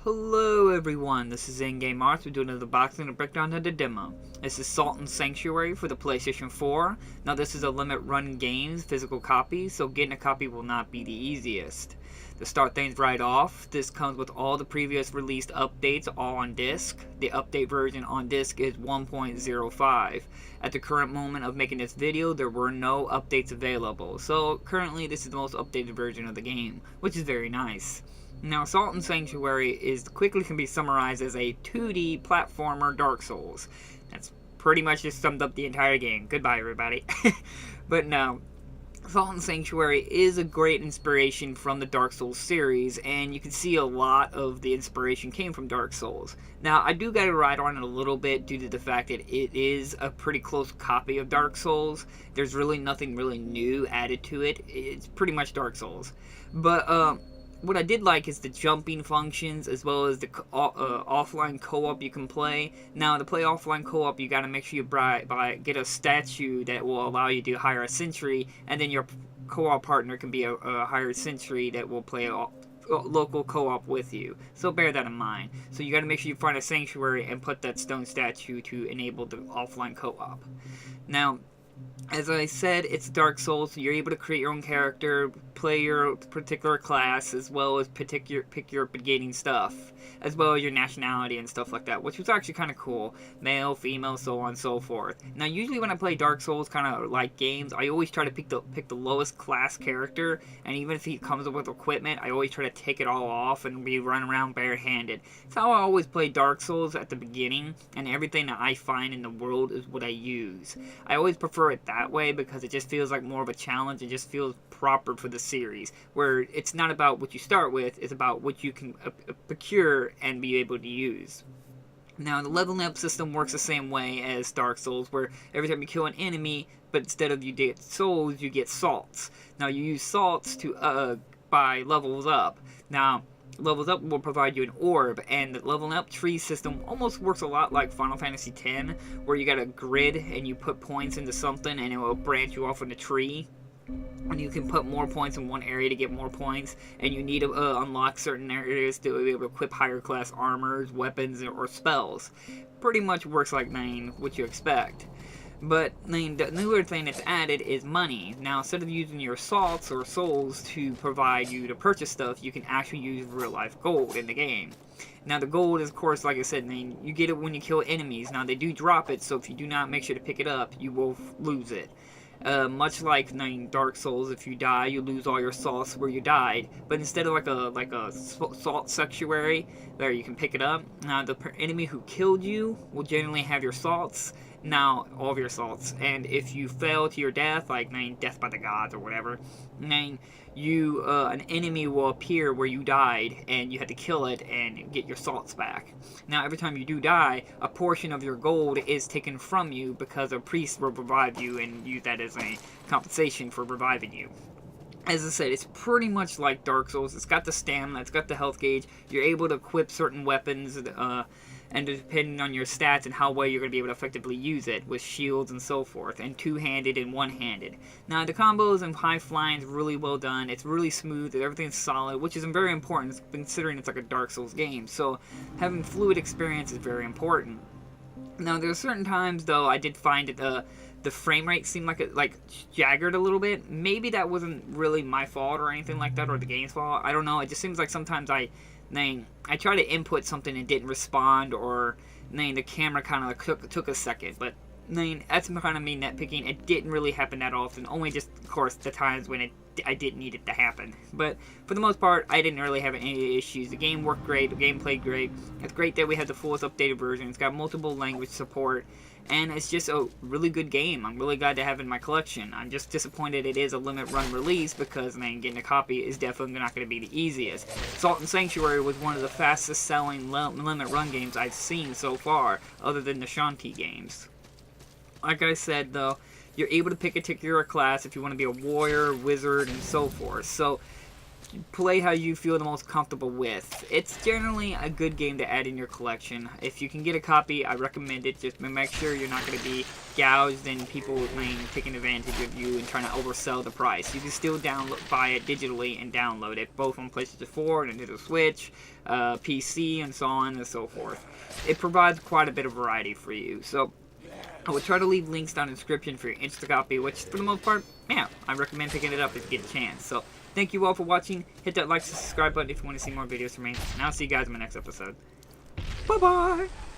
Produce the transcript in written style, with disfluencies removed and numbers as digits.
Hello everyone, this is In-Game Arts. We're doing another boxing and breakdown of the demo. This is Salt and Sanctuary for the PlayStation 4. Now this is a limit run game's physical copy, so getting a copy will not be the easiest. To start things right off, this comes with all the previous released updates all on disc. The update version on disc is 1.05. At the current moment of making this video, there were no updates available, so currently this is the most updated version of the game, which is very nice. Now, Salt and Sanctuary quickly can be summarized as a 2D platformer Dark Souls. That's pretty much just summed up the entire game. Goodbye, everybody. But no, Salt and Sanctuary is a great inspiration from the Dark Souls series, and you can see a lot of the inspiration came from Dark Souls. Now, I do gotta ride on it a little bit due to the fact that it is a pretty close copy of Dark Souls. There's really nothing really new added to it. It's pretty much Dark Souls. But, what I did like is the jumping functions, as well as the offline co-op you can play. Now, to play offline co-op, you gotta make sure you get a statue that will allow you to hire a sentry, and then your co-op partner can be a hired sentry that will play a local co-op with you. So bear that in mind. So you gotta make sure you find a sanctuary and put that stone statue to enable the offline co-op. Now, as I said, it's Dark Souls, so you're able to create your own character, play your particular class, as well as pick your beginning stuff, as well as your nationality and stuff like that, which was actually kind of cool. Male, female, so on and so forth. Now, usually when I play Dark Souls kind of like games, I always try to pick the lowest class character, and even if he comes up with equipment, I always try to take it all off and be running around barehanded. That's how I always play Dark Souls at the beginning, and everything that I find in the world is what I use. I always prefer it that way because it just feels like more of a challenge. It just feels proper for the series, where it's not about what you start with, it's about what you can procure and be able to use. Now, the leveling up system works the same way as Dark Souls, where every time you kill an enemy, but instead of you get souls, you get salts. Now, you use salts to buy levels up. Now, levels up will provide you an orb, and the leveling up tree system almost works a lot like Final Fantasy X, where you got a grid and you put points into something and it will branch you off in a tree. And you can put more points in one area to get more points, and you need to unlock certain areas to be able to equip higher class armors, weapons, or spells. Pretty much works like what you expect. But the newer thing that's added is money. Now, instead of using your salts or souls to provide you to purchase stuff, you can actually use real life gold in the game. Now, the gold is, of course, like I said, you get it when you kill enemies. Now, they do drop it, so if you do not make sure to pick it up, you will lose it. Much like Dark Souls, if you die, you lose all your salts where you died. But instead of like a salt sanctuary, there you can pick it up. Now, the enemy who killed you will generally have your salts. Now, all of your salts. And if you fail to your death, like death by the gods or whatever, an enemy will appear where you died, and you have to kill it and get your salts back. Now, every time you do die, a portion of your gold is taken from you because a priest will revive you and use that as a compensation for reviving you. As I said, it's pretty much like Dark Souls. It's got the stamina, it's got the health gauge. You're able to equip certain weapons, and depending on your stats and how well you're going to be able to effectively use it, with shields and so forth, and two-handed and one-handed. Now, the combos and high flying is really well done. It's really smooth, everything's solid, which is very important considering it's like a Dark Souls game. So having fluid experience is very important. Now, there are certain times, though, I did find that the frame rate seemed like jaggered a little bit. Maybe that wasn't really my fault or anything like that, or the game's fault. I don't know. It just seems like sometimes I try to input something and didn't respond, or the camera kind of took a second. But that's kind of me nitpicking. It didn't really happen that often. Only just, of course, the times when I didn't need it to happen. But for the most part, I didn't really have any issues. The game worked great. The game played great. It's great that we have the fullest updated version. It's got multiple language support. And it's just a really good game. I'm really glad to have it in my collection. I'm just disappointed it is a limit run release because, getting a copy is definitely not going to be the easiest. Salt and Sanctuary was one of the fastest selling limit run games I've seen so far, other than the Shanti games. Like I said, though, you're able to pick a particular class if you want to be a warrior, wizard, and so forth. So play how you feel the most comfortable with. It's generally a good game to add in your collection. If you can get a copy, I recommend it. Just make sure you're not going to be gouged and people taking advantage of you and trying to oversell the price. You can still buy it digitally and download it, both on PlayStation 4 and Nintendo Switch, PC, and so on and so forth. It provides quite a bit of variety for you. So I will try to leave links down in the description for your instant copy, which for the most part, yeah, I recommend picking it up if you get a chance. So thank you all for watching. Hit that like and subscribe button if you want to see more videos from me. And I'll see you guys in my next episode. Bye-bye!